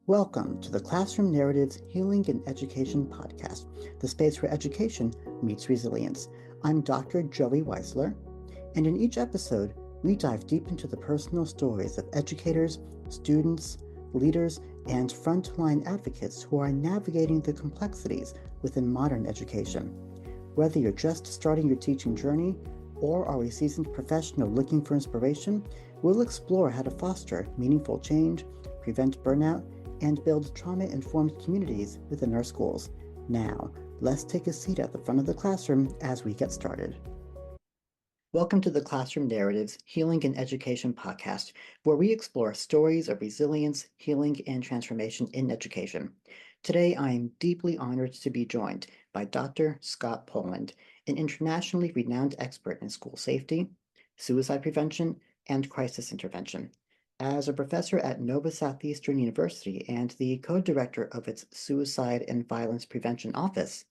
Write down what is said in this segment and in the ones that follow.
Welcome to the Classroom Narratives Healing and Education podcast, the space where education meets resilience. I'm Dr. Joey Weisler, and in each episode, we dive deep into the personal stories of educators, students, leaders, and frontline advocates who are navigating the complexities within modern education. Whether you're just starting your teaching journey or are a seasoned professional looking for inspiration, we'll explore how to foster meaningful change, prevent burnout, and build trauma-informed communities within our schools. Now, let's take a seat at the front of the classroom as we get started. Welcome to the Classroom Narratives Healing and Education podcast, where we explore stories of resilience, healing, and transformation in education. Today, I am deeply honored to be joined by Dr. Scott Poland, an internationally renowned expert in school safety, suicide prevention, and crisis intervention. As a professor at Nova Southeastern University and the co-director of its Suicide and Violence Prevention Office,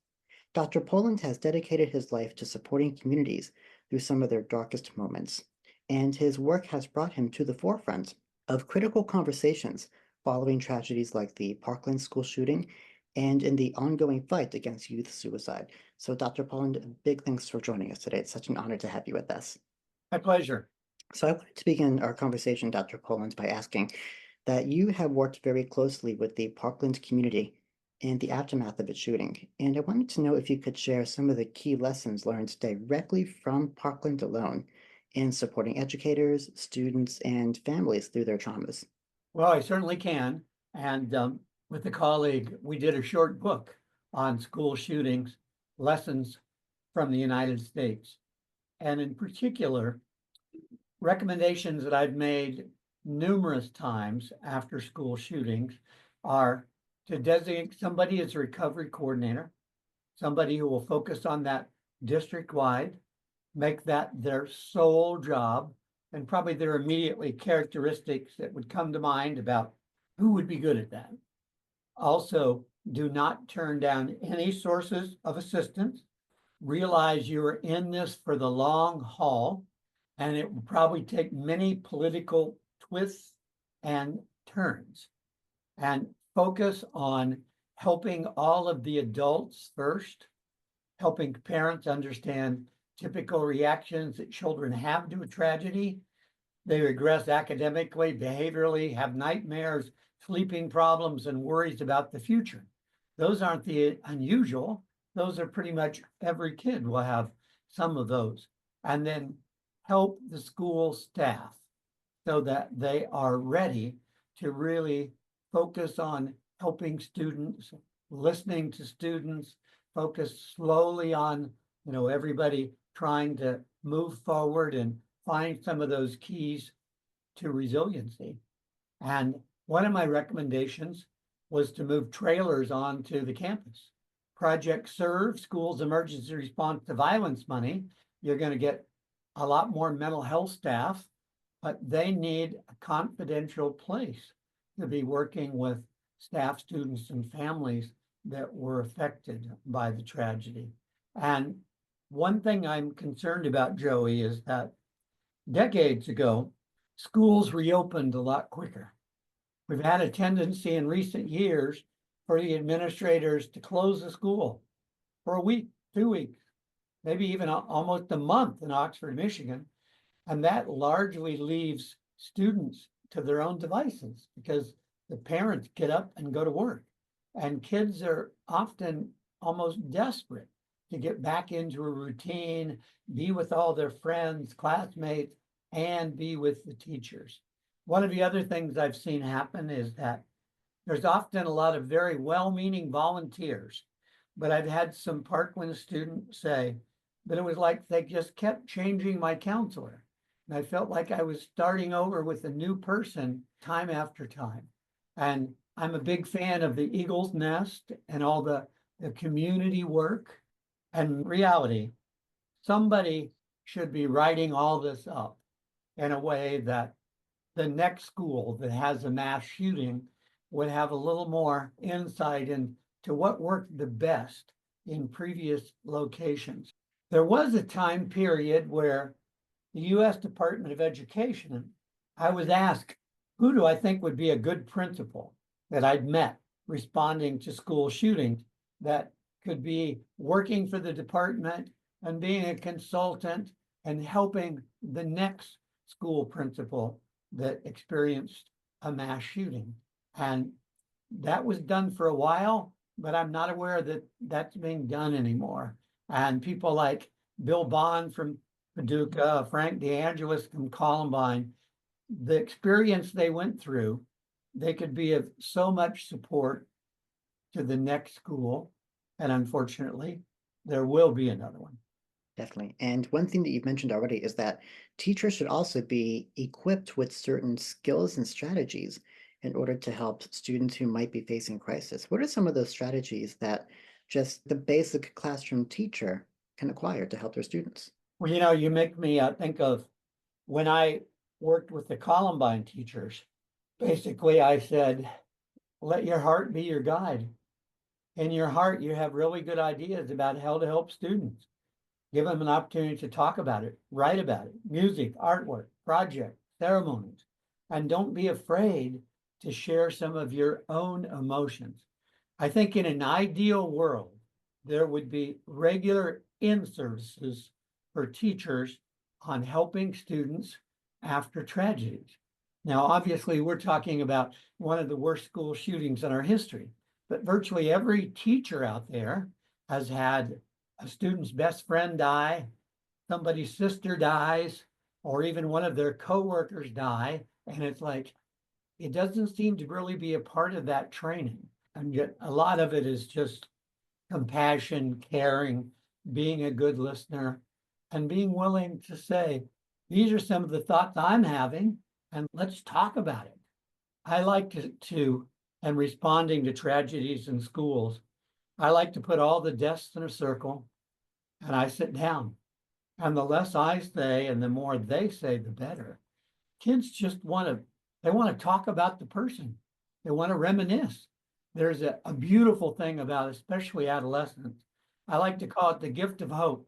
Dr. Poland has dedicated his life to supporting communities through some of their darkest moments, and his work has brought him to the forefront of critical conversations following tragedies like the Parkland school shooting and in the ongoing fight against youth suicide. So, Dr. Poland, big thanks for joining us today. It's such an honor to have you with us. My pleasure. So I wanted to begin our conversation, Dr. Poland, by asking that you have worked very closely with the Parkland community in the aftermath of its shooting. And I wanted to know if you could share some of the key lessons learned directly from Parkland alone in supporting educators, students, and families through their traumas. Well, I certainly can. And with a colleague, we did a short book on school shootings, lessons from the United States. And in particular, recommendations that I've made numerous times after school shootings are to designate somebody as a recovery coordinator, somebody who will focus on that district-wide, make that their sole job, and probably there are immediately characteristics that would come to mind about who would be good at that. Also, do not turn down any sources of assistance. Realize you are in this for the long haul, and it will probably take many political twists and turns. And focus on helping all of the adults first, helping parents understand typical reactions that children have to a tragedy. They regress academically, behaviorally, have nightmares, sleeping problems, and worries about the future. Those aren't the unusual. Those are pretty much every kid will have some of those. And then help the school staff so that they are ready to really focus on helping students, listening to students, focus slowly on, everybody trying to move forward and find some of those keys to resiliency. And one of my recommendations was to move trailers onto the campus. Project SERVE, Schools Emergency Response to Violence money. You're going to get a lot more mental health staff, but they need a confidential place to be working with staff, students, and families that were affected by the tragedy. And one thing I'm concerned about, Joey, is that decades ago, schools reopened a lot quicker. We've had a tendency in recent years for the administrators to close the school for a week, 2 weeks, maybe even almost a month in Oxford, Michigan. And that largely leaves students to their own devices because the parents get up and go to work. And kids are often almost desperate to get back into a routine, be with all their friends, classmates, and be with the teachers. One of the other things I've seen happen is that there's often a lot of very well-meaning volunteers, but I've had some Parkland students say that it was like they just kept changing my counselor. And I felt like I was starting over with a new person time after time. And I'm a big fan of the Eagle's Nest and all the community work. And reality, somebody should be writing all this up in a way that the next school that has a mass shooting would have a little more insight into what worked the best in previous locations. There was a time period where the U.S. Department of Education, I was asked, who do I think would be a good principal that I'd met responding to school shootings that could be working for the department and being a consultant and helping the next school principal that experienced a mass shooting. And that was done for a while, but I'm not aware that that's being done anymore. And people like Bill Bond from Paducah, Frank DeAngelis from Columbine, the experience they went through, they could be of so much support to the next school. And unfortunately, there will be another one. Definitely. And one thing that you've mentioned already is that teachers should also be equipped with certain skills and strategies in order to help students who might be facing crisis. What are some of those strategies that just the basic classroom teacher can acquire to help their students? Well, you make me think of when I worked with the Columbine teachers. Basically, I said, let your heart be your guide. In your heart, you have really good ideas about how to help students. Give them an opportunity to talk about it, write about it, music, artwork, project, ceremonies, and don't be afraid to share some of your own emotions. I think in an ideal world, there would be regular in-services for teachers on helping students after tragedies. Now, obviously, we're talking about one of the worst school shootings in our history, but virtually every teacher out there has had a student's best friend die, somebody's sister dies, or even one of their coworkers die. And it's like, it doesn't seem to really be a part of that training. And yet a lot of it is just compassion, caring, being a good listener, and being willing to say, these are some of the thoughts I'm having, and let's talk about it. I like to and responding to tragedies in schools, I like to put all the desks in a circle and I sit down. And the less I say and the more they say, the better. Kids just they want to talk about the person. They want to reminisce. There's a beautiful thing about, especially adolescents. I like to call it the gift of hope.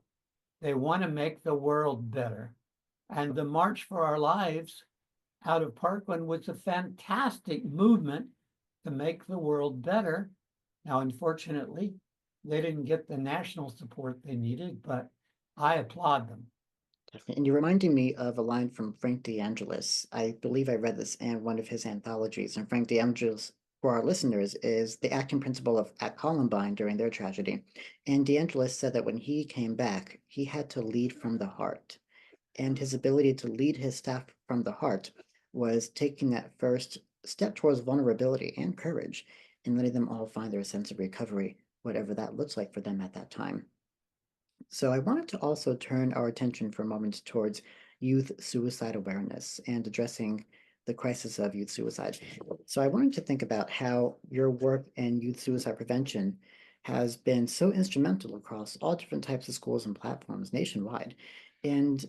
They want to make the world better. And the March for Our Lives out of Parkland was a fantastic movement to make the world better. Now, unfortunately, they didn't get the national support they needed, but I applaud them. Definitely. And you're reminding me of a line from Frank DeAngelis. I believe I read this in one of his anthologies. And Frank DeAngelis, for our listeners, is the acting principal at Columbine during their tragedy. And DeAngelis said that when he came back, he had to lead from the heart. And his ability to lead his staff from the heart was taking that first step towards vulnerability and courage and letting them all find their sense of recovery, whatever that looks like for them at that time. So I wanted to also turn our attention for a moment towards youth suicide awareness and addressing the crisis of youth suicide. So I wanted to think about how your work in youth suicide prevention has been so instrumental across all different types of schools and platforms nationwide. And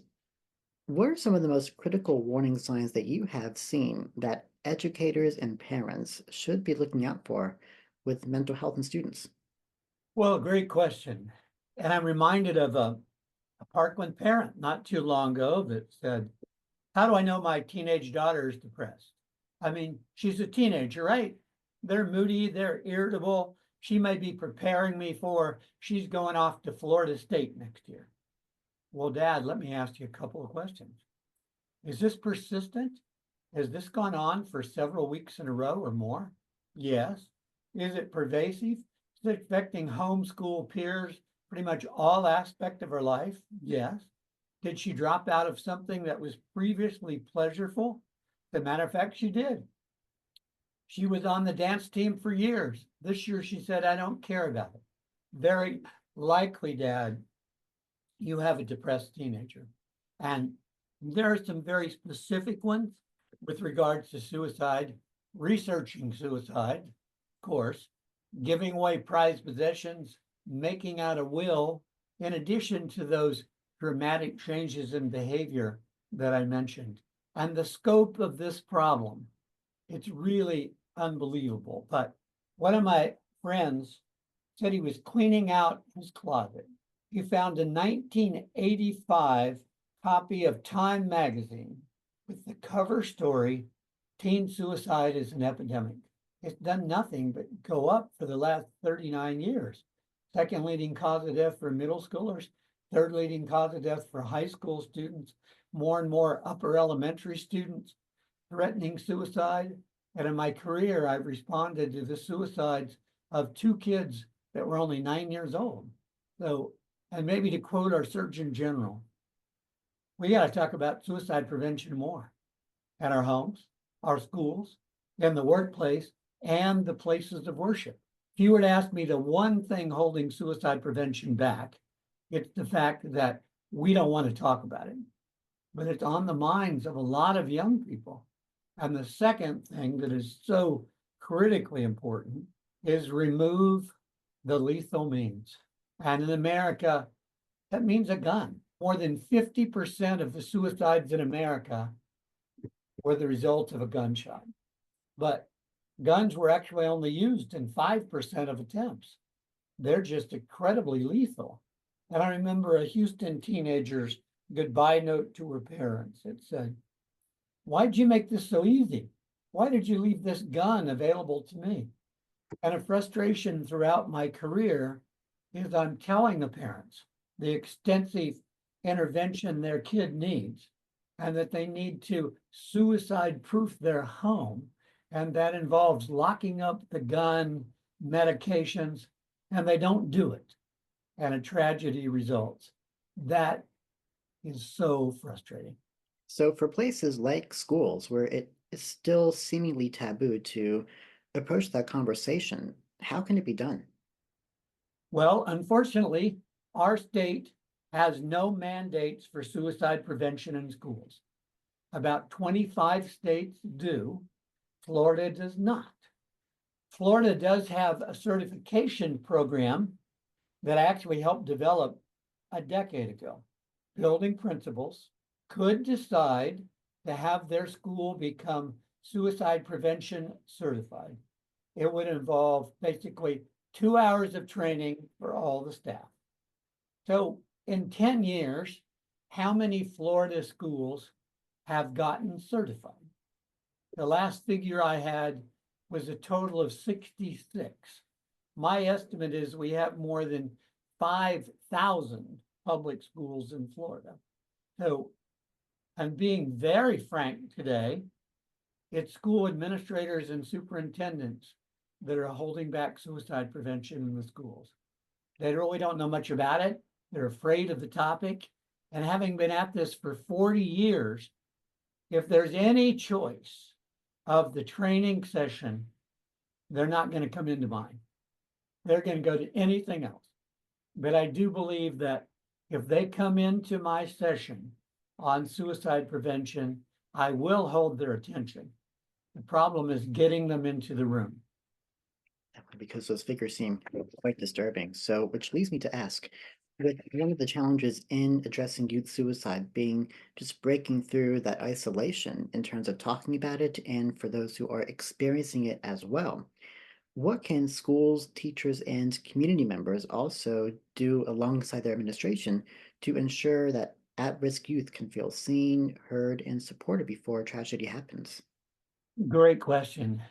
what are some of the most critical warning signs that you have seen that educators and parents should be looking out for with mental health in students? Well, great question. And I'm reminded of a Parkland parent not too long ago that said, how do I know my teenage daughter is depressed? I mean, she's a teenager, right? They're moody, they're irritable. She may be preparing me for, she's going off to Florida State next year. Well, Dad, let me ask you a couple of questions. Is this persistent? Has this gone on for several weeks in a row or more? Yes. Is it pervasive? Is it affecting homeschool peers, pretty much all aspect of her life? Yes. Did she drop out of something that was previously pleasurable? As a matter of fact, she did. She was on the dance team for years. This year she said, I don't care about it. Very likely, Dad, you have a depressed teenager. And there are some very specific ones with regards to suicide, researching suicide, of course, giving away prized possessions, making out a will, in addition to those dramatic changes in behavior that I mentioned. And the scope of this problem, it's really unbelievable. But one of my friends said he was cleaning out his closet. He found a 1985 copy of Time magazine with the cover story, Teen Suicide is an Epidemic. it's done nothing but go up for the last 39 years. Second leading cause of death for middle schoolers, third leading cause of death for high school students, more and more upper elementary students threatening suicide. And in my career, I've responded to the suicides of 2 kids that were only 9 years old. So, and maybe to quote our Surgeon General, we got to talk about suicide prevention more at our homes, our schools, in the workplace, and the places of worship. If you were to ask me the one thing holding suicide prevention back, it's the fact that we don't want to talk about it, but it's on the minds of a lot of young people. And the second thing that is so critically important is remove the lethal means. And in America, that means a gun. More than 50% of the suicides in America were the result of a gunshot. But guns were actually only used in 5% of attempts. They're just incredibly lethal. And I remember a Houston teenager's goodbye note to her parents. It said, "Why'd you make this so easy? Why did you leave this gun available to me?" And a frustration throughout my career is I'm telling the parents the extensive intervention their kid needs and that they need to suicide-proof their home. And that involves locking up the gun, medications, and they don't do it. And a tragedy results. That is so frustrating. So, for places like schools where it is still seemingly taboo to approach that conversation, how can it be done? Well, unfortunately, our state has no mandates for suicide prevention in schools. About 25 states do. Florida does not. Florida does have a certification program that actually helped develop a decade ago. Building principals could decide to have their school become suicide prevention certified. It would involve basically 2 hours of training for all the staff. So in 10 years, how many Florida schools have gotten certified? The last figure I had was a total of 66. My estimate is we have more than 5,000 public schools in Florida. So I'm being very frank today. It's school administrators and superintendents that are holding back suicide prevention in the schools. They really don't know much about it. They're afraid of the topic. And having been at this for 40 years, if there's any choice of the training session, they're not going to come into mine. They're going to go to anything else. But I do believe that if they come into my session on suicide prevention, I will hold their attention. The problem is getting them into the room. Because those figures seem quite disturbing. So, which leads me to ask, with one of the challenges in addressing youth suicide being just breaking through that isolation in terms of talking about it, and for those who are experiencing it as well, what can schools, teachers, and community members also do alongside their administration to ensure that at-risk youth can feel seen, heard, and supported before tragedy happens? Great question.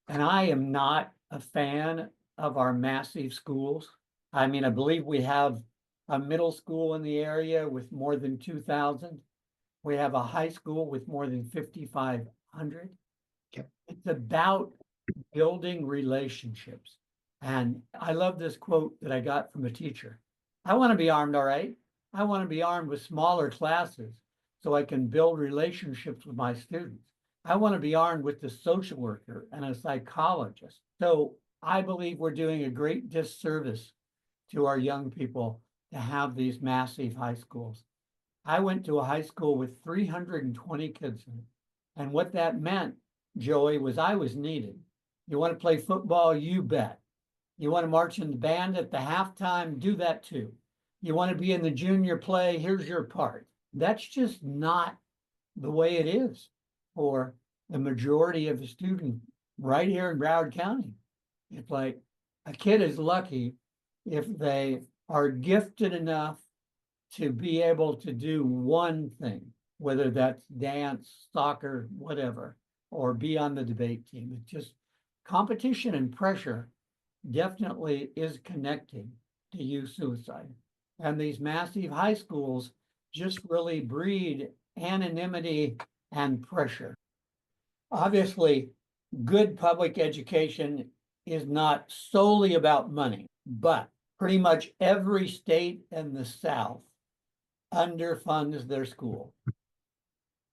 And I am not a fan of our massive schools. I mean, I believe we have a middle school in the area with more than 2,000. We have a high school with more than 5,500. Yep. It's about building relationships. And I love this quote that I got from a teacher. I want to be armed, all right. I want to be armed with smaller classes so I can build relationships with my students. I want to be armed with the social worker and a psychologist. So I believe we're doing a great disservice to our young people to have these massive high schools. I went to a high school with 320 kids in it. And what that meant, Joey, was I was needed. You want to play football? You bet. You want to march in the band at the halftime? Do that too. You want to be in the junior play? Here's your part. That's just not the way it is for the majority of the students right here in Broward County. It's like a kid is lucky if they are gifted enough to be able to do one thing, whether that's dance, soccer, whatever, or be on the debate team. It just competition and pressure definitely is connected to youth suicide. And these massive high schools just really breed anonymity and pressure. Obviously, good public education is not solely about money, but pretty much every state in the South underfunds their school.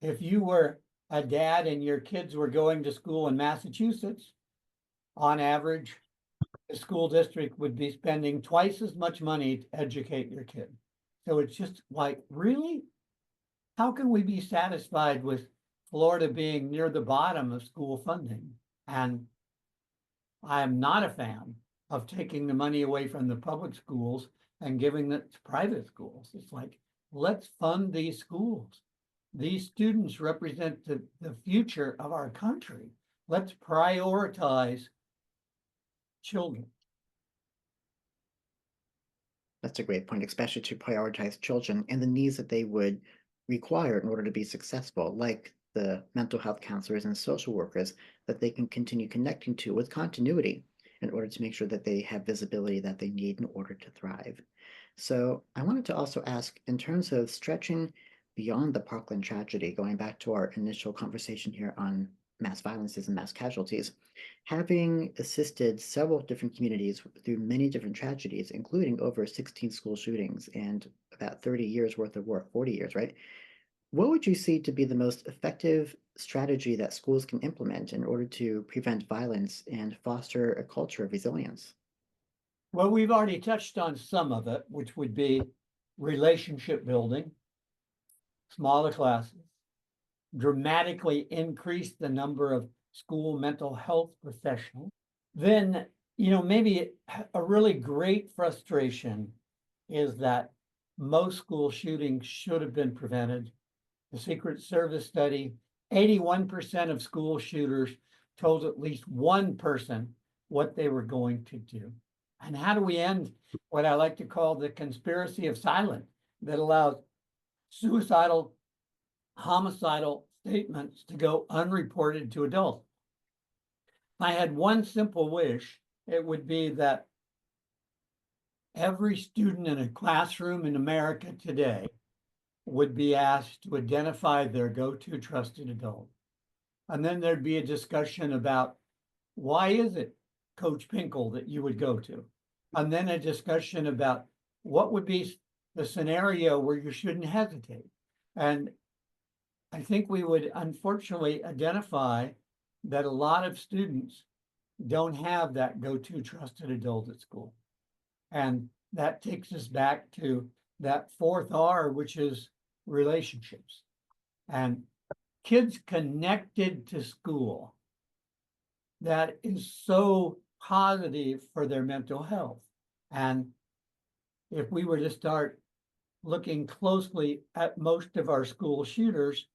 If you were a dad and your kids were going to school in Massachusetts, on average, the school district would be spending twice as much money to educate your kid. So it's just like, really? How can we be satisfied with Florida being near the bottom of school funding? And I am not a fan of taking the money away from the public schools and giving it to private schools. It's like, let's fund these schools. These students represent the future of our country. Let's prioritize children. That's a great point, especially to prioritize children and the needs that they would require in order to be successful, like the mental health counselors and social workers that they can continue connecting to with continuity in order to make sure that they have visibility that they need in order to thrive. So I wanted to also ask, in terms of stretching beyond the Parkland tragedy, going back to our initial conversation here on mass violences and mass casualties, having assisted several different communities through many different tragedies, including over 16 school shootings and about 30 years worth of work, 40 years, right? What would you see to be the most effective strategy that schools can implement in order to prevent violence and foster a culture of resilience? Well, we've already touched on some of it, which would be relationship building, smaller classes, dramatically increase the number of school mental health professionals. Then, maybe a really great frustration is that most school shootings should have been prevented. The Secret Service study, 81% of school shooters told at least one person what they were going to do. And how do we end what I like to call the conspiracy of silence that allows suicidal, homicidal statements to go unreported to adults? If I had one simple wish, it would be that every student in a classroom in America today would be asked to identify their go-to trusted adult. And then there'd be a discussion about why is it Coach Pinkle that you would go to? And then a discussion about what would be the scenario where you shouldn't hesitate. And I think we would unfortunately identify that a lot of students don't have that go-to trusted adult at school. And that takes us back to that fourth R, which is relationships. And kids connected to school, that is so positive for their mental health. And if we were to start looking closely at most of our school shooters,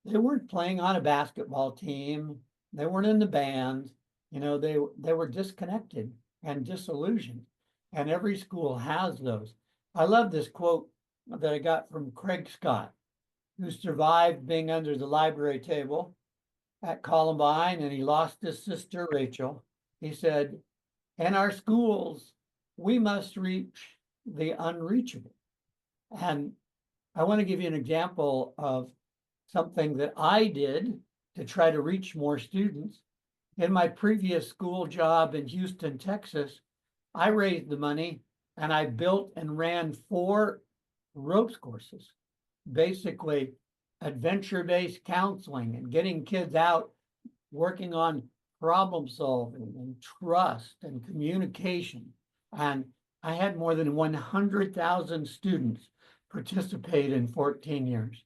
they weren't playing on a basketball team. They weren't in the band. They were disconnected and disillusioned. And every school has those. I love this quote that I got from Craig Scott, who survived being under the library table at Columbine, and he lost his sister, Rachel. He said, "In our schools, we must reach the unreachable." And I want to give you an example of something that I did to try to reach more students. In my previous school job in Houston, Texas, I raised the money and I built and ran 4 ropes courses, basically adventure-based counseling and getting kids out working on problem solving and trust and communication. And I had more than 100,000 students participate in 14 years.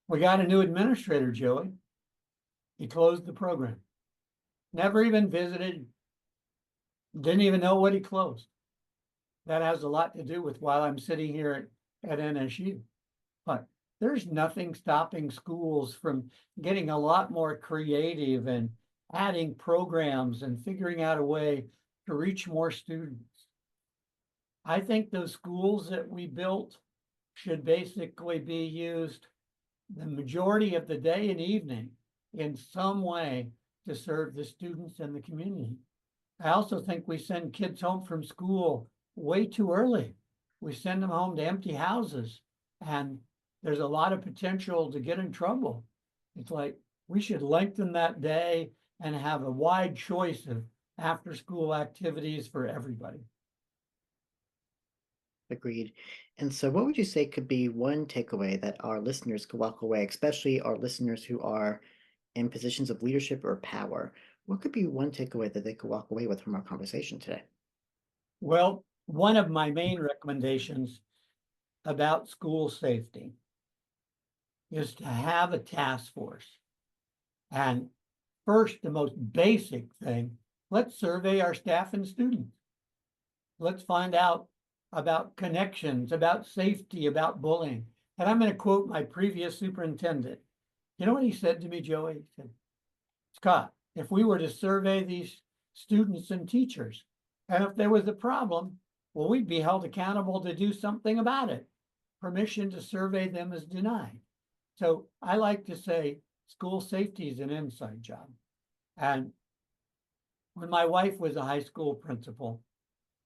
We got a new administrator, Joey. He closed the program. Never even visited, didn't even know what he closed. That has a lot to do with why I'm sitting here at NSU. But there's nothing stopping schools from getting a lot more creative and adding programs and figuring out a way to reach more students. I think those schools that we built should basically be used the majority of the day and evening in some way to serve the students and the community. I also think we send kids home from school way too early. We send them home to empty houses, and there's a lot of potential to get in trouble. It's like we should lengthen that day and have a wide choice of after school activities for everybody. Agreed. And so, what would you say could be one takeaway that our listeners could walk away, especially our listeners who are in positions of leadership or power? What could be one takeaway that they could walk away with from our conversation today? Well, one of my main recommendations about school safety is to have a task force. And first, the most basic thing, let's survey our staff and students. Let's find out about connections, about safety, about bullying. And I'm going to quote my previous superintendent. You know what he said to me, Joey? He said, Scott, if we were to survey these students and teachers, and if there was a problem, well, we'd be held accountable to do something about it. Permission to survey them is denied. So I like to say school safety is an inside job. And when my wife was a high school principal,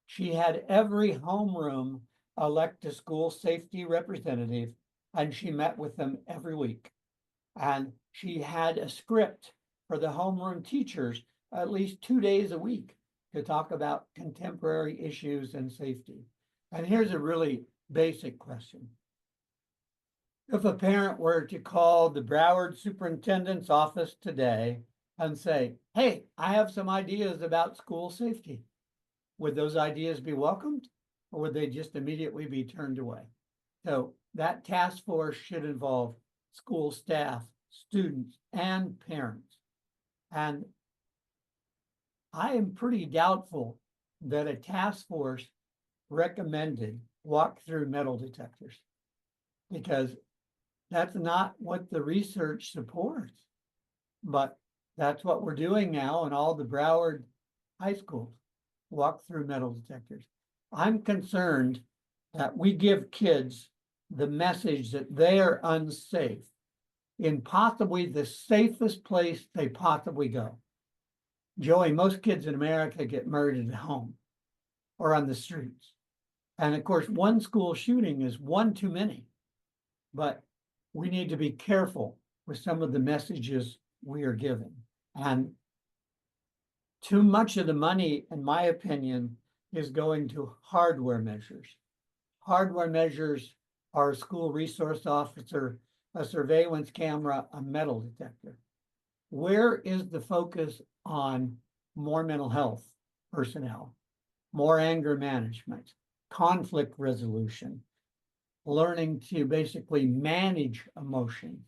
she had every homeroom elect a school safety representative, and she met with them every week. And she had a script for the homeroom teachers at least 2 days a week to talk about contemporary issues and safety. And here's a really basic question. If a parent were to call the Broward superintendent's office today and say, hey, I have some ideas about school safety, would those ideas be welcomed, or would they just immediately be turned away? So that task force should involve school staff, students, and parents. And I am pretty doubtful that a task force recommended walk-through metal detectors, because that's not what the research supports. But that's what we're doing now in all the Broward high schools, walk through metal detectors. I'm concerned that we give kids the message that they are unsafe in possibly the safest place they possibly go. Joey, most kids in America get murdered at home or on the streets. And of course, one school shooting is one too many. But we need to be careful with some of the messages we are giving. And too much of the money, in my opinion, is going to hardware measures. Hardware measures are a school resource officer, a surveillance camera, a metal detector. Where is the focus on more mental health personnel, more anger management, conflict resolution, learning to basically manage emotions?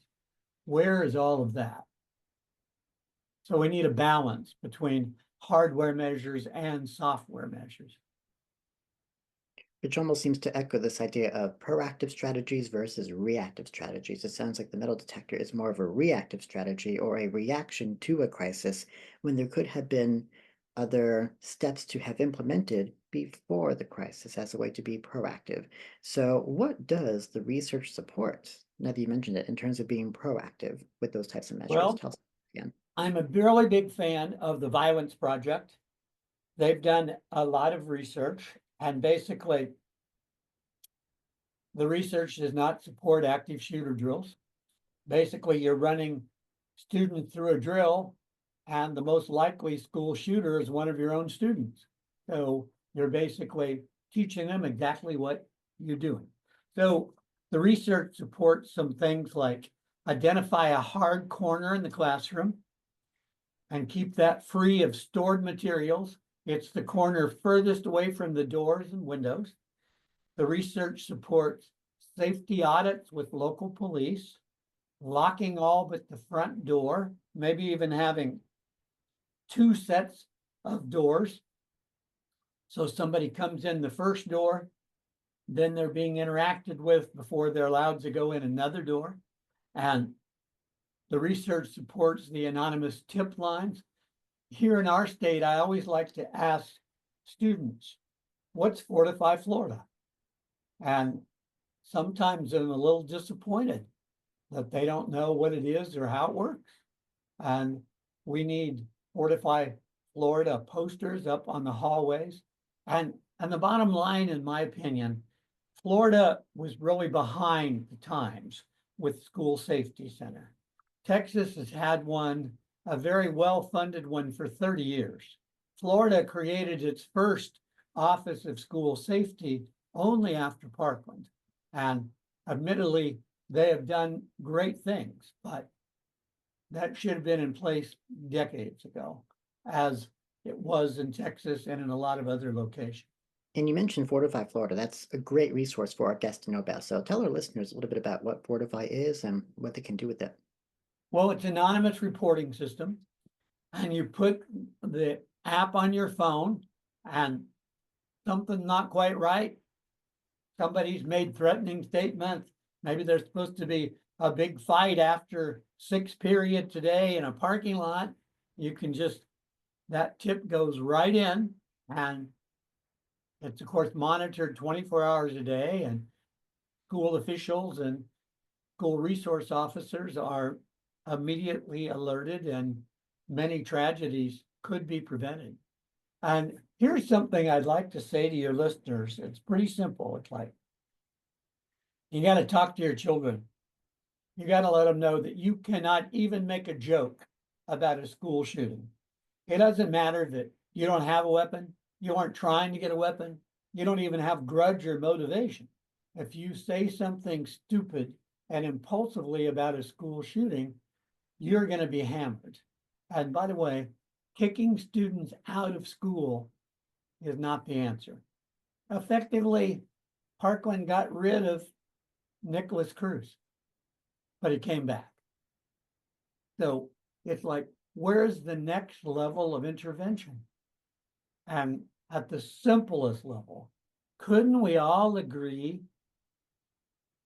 Where is all of that? So we need a balance between hardware measures and software measures. Which almost seems to echo this idea of proactive strategies versus reactive strategies. It sounds like the metal detector is more of a reactive strategy or a reaction to a crisis when there could have been other steps to have implemented before the crisis as a way to be proactive. So what does the research support, now that you mentioned it, in terms of being proactive with those types of measures? Well, Tell us again. I'm a really big fan of the Violence Project. They've done a lot of research, and basically the research does not support active shooter drills. Basically, you're running students through a drill, and the most likely school shooter is one of your own students. So you're basically teaching them exactly what you're doing. So the research supports some things like identify a hard corner in the classroom and keep that free of stored materials. It's the corner furthest away from the doors and windows. The research supports safety audits with local police, locking all but the front door, maybe even having 2 sets of doors. So somebody comes in the first door, then they're being interacted with before they're allowed to go in another door. And the research supports the anonymous tip lines. Here in our state, I always like to ask students, what's Fortify Florida? And sometimes I'm a little disappointed that they don't know what it is or how it works. And We need Fortify Florida posters up on the hallways. And the bottom line, in my opinion, Florida was really behind the times with School Safety Center. Texas has had one, a very well-funded one for 30 years. Florida created its first Office of School Safety only after Parkland. And admittedly, they have done great things, but that should have been in place decades ago, as it was in Texas and in a lot of other locations. And you mentioned Fortify Florida. That's a great resource for our guests to know about. So tell our listeners a little bit about what Fortify is and what they can do with it. Well, it's an anonymous reporting system, and you put the app on your phone, and something not quite right, somebody's made threatening statements. Maybe there's supposed to be a big fight after 6 period today in a parking lot. You can just, that tip goes right in, and it's of course monitored 24 hours a day, and school officials and school resource officers are immediately alerted, and many tragedies could be prevented. And here's something I'd like to say to your listeners. It's pretty simple. It's like, you got to talk to your children. You got to let them know that you cannot even make a joke about a school shooting. It doesn't matter that you don't have a weapon, you aren't trying to get a weapon, you don't even have grudge or motivation. If you say something stupid and impulsively about a school shooting, you're going to be hammered. And by the way, kicking students out of school is not the answer. Effectively, Parkland got rid of Nicholas Cruz, but he came back. So it's like, where's the next level of intervention? And at the simplest level, couldn't we all agree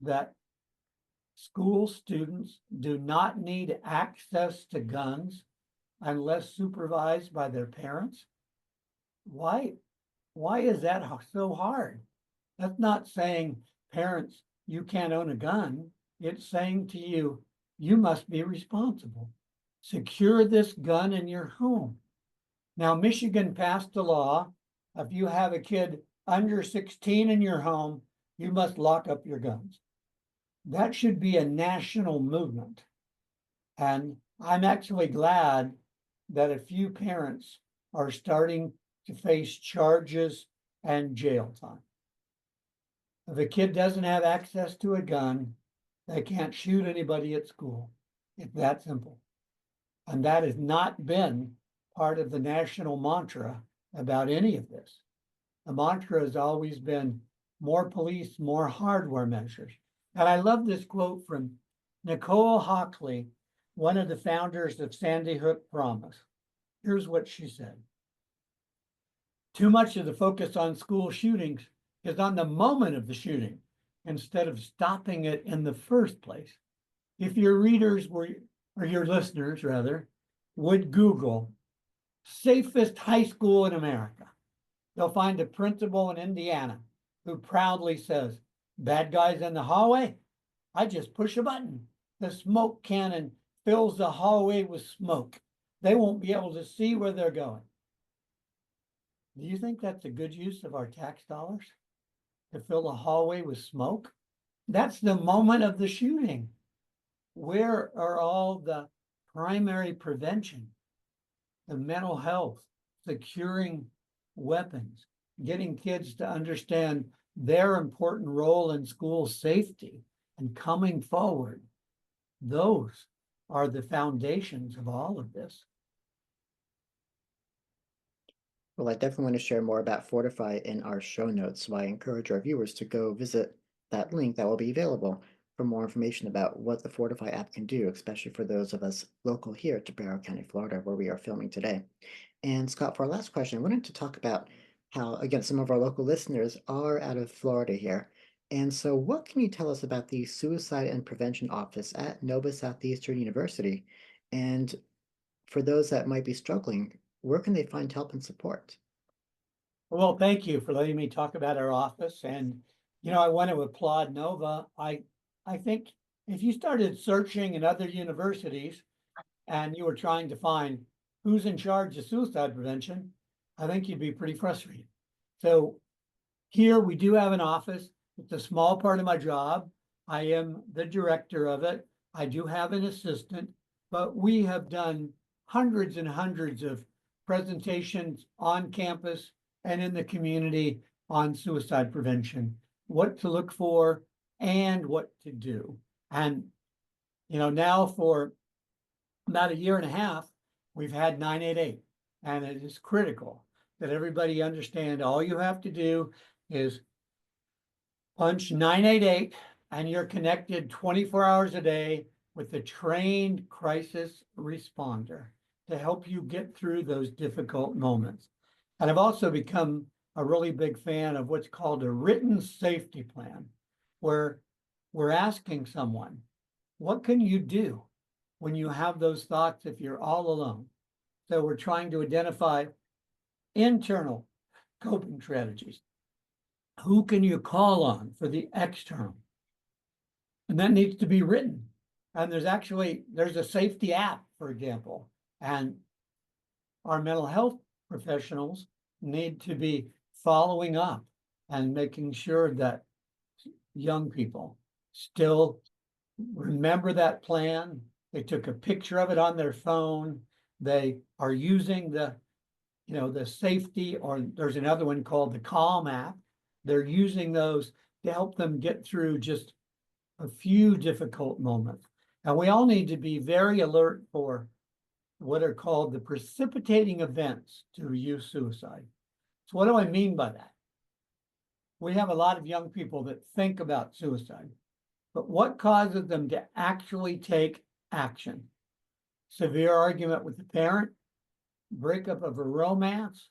that school students do not need access to guns unless supervised by their parents? Why is that so hard? That's not saying, parents, you can't own a gun. It's saying to you, you must be responsible. Secure this gun in your home. Now, Michigan passed a law. If you have a kid under 16 in your home, you must lock up your guns. That should be a national movement. And I'm actually glad that a few parents are starting to face charges and jail time. If a kid doesn't have access to a gun, they can't shoot anybody at school. It's that simple. And that has not been part of the national mantra about any of this. The mantra has always been more police, more hardware measures. And I love this quote from Nicole Hockley, one of the founders of Sandy Hook Promise. Here's what she said. Too much of the focus on school shootings is on the moment of the shooting instead of stopping it in the first place. If your readers were, or your listeners rather, would Google safest high school in America, they'll find a principal in Indiana who proudly says, bad guys in the hallway, I just push a button. The smoke cannon fills the hallway with smoke. They won't be able to see where they're going. Do you think that's a good use of our tax dollars? To fill the hallway with smoke? That's the moment of the shooting. Where are all the primary prevention, the mental health, securing weapons, getting kids to understand their important role in school safety and coming forward? Those are the foundations of all of this. Well, I definitely want to share more about Fortify in our show notes, so I encourage our viewers to go visit that link that will be available for more information about what the Fortify app can do, especially for those of us local here to Barrow County, Florida, where we are filming today. And Scott, for our last question, I wanted to talk about how, again, some of our local listeners are out of Florida here. And so what can you tell us about the Suicide and Prevention Office at Nova Southeastern University? And for those that might be struggling, where can they find help and support? Well, thank you for letting me talk about our office. And, I want to applaud Nova. I think if you started searching in other universities and you were trying to find who's in charge of suicide prevention, I think you'd be pretty frustrated. So here we do have an office. It's a small part of my job. I am the director of it. I do have an assistant, but we have done hundreds and hundreds of presentations on campus and in the community on suicide prevention, what to look for and what to do. And, now for about a year and a half, we've had 988, and it is critical that everybody understand all you have to do is punch 988 and you're connected 24 hours a day with a trained crisis responder to help you get through those difficult moments. And I've also become a really big fan of what's called a written safety plan, where we're asking someone, what can you do when you have those thoughts if you're all alone? So we're trying to identify internal coping strategies. Who can you call on for the external? And that needs to be written. And there's a safety app, for example, and our mental health professionals need to be following up and making sure that young people still remember that plan. They took a picture of it on their phone. They are using the safety, or there's another one called the Calm app. They're using those to help them get through just a few difficult moments. And we all need to be very alert for what are called the precipitating events to youth suicide. So what do I mean by that? We have a lot of young people that think about suicide, but what causes them to actually take action? Severe argument with the parent, breakup of a romance,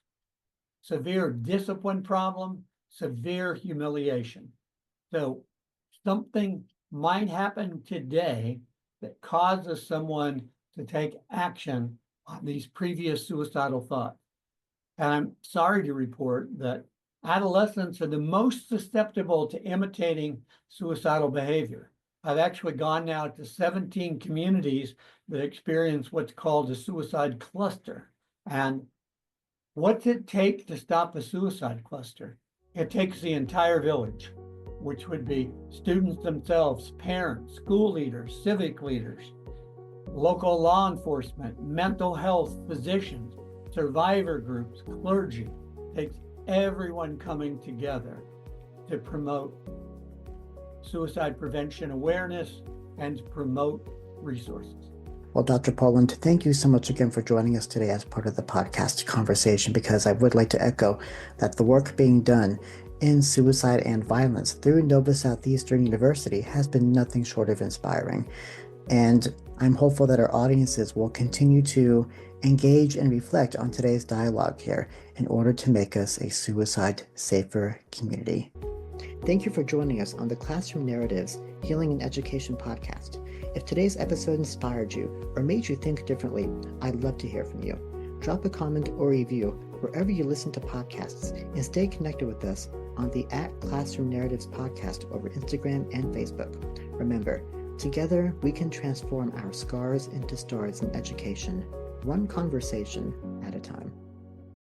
severe discipline problem, severe humiliation. So something might happen today that causes someone to take action on these previous suicidal thoughts. And I'm sorry to report that adolescents are the most susceptible to imitating suicidal behavior. I've actually gone now to 17 communities that experience what's called a suicide cluster. And what's it take to stop a suicide cluster? It takes the entire village, which would be students themselves, parents, school leaders, civic leaders, local law enforcement, mental health, physicians, survivor groups, clergy. It takes everyone coming together to promote suicide prevention awareness and to promote resources. Well, Dr. Poland, thank you so much again for joining us today as part of the podcast conversation, because I would like to echo that the work being done in suicide and violence through Nova Southeastern University has been nothing short of inspiring. And I'm hopeful that our audiences will continue to engage and reflect on today's dialogue here in order to make us a suicide-safer community. Thank you for joining us on the Classroom Narratives Healing and Education podcast. If today's episode inspired you or made you think differently, I'd love to hear from you. Drop a comment or review wherever you listen to podcasts, and stay connected with us on the @Classroom Narratives podcast over Instagram and Facebook. Remember, together we can transform our scars into stars in education, one conversation at a time.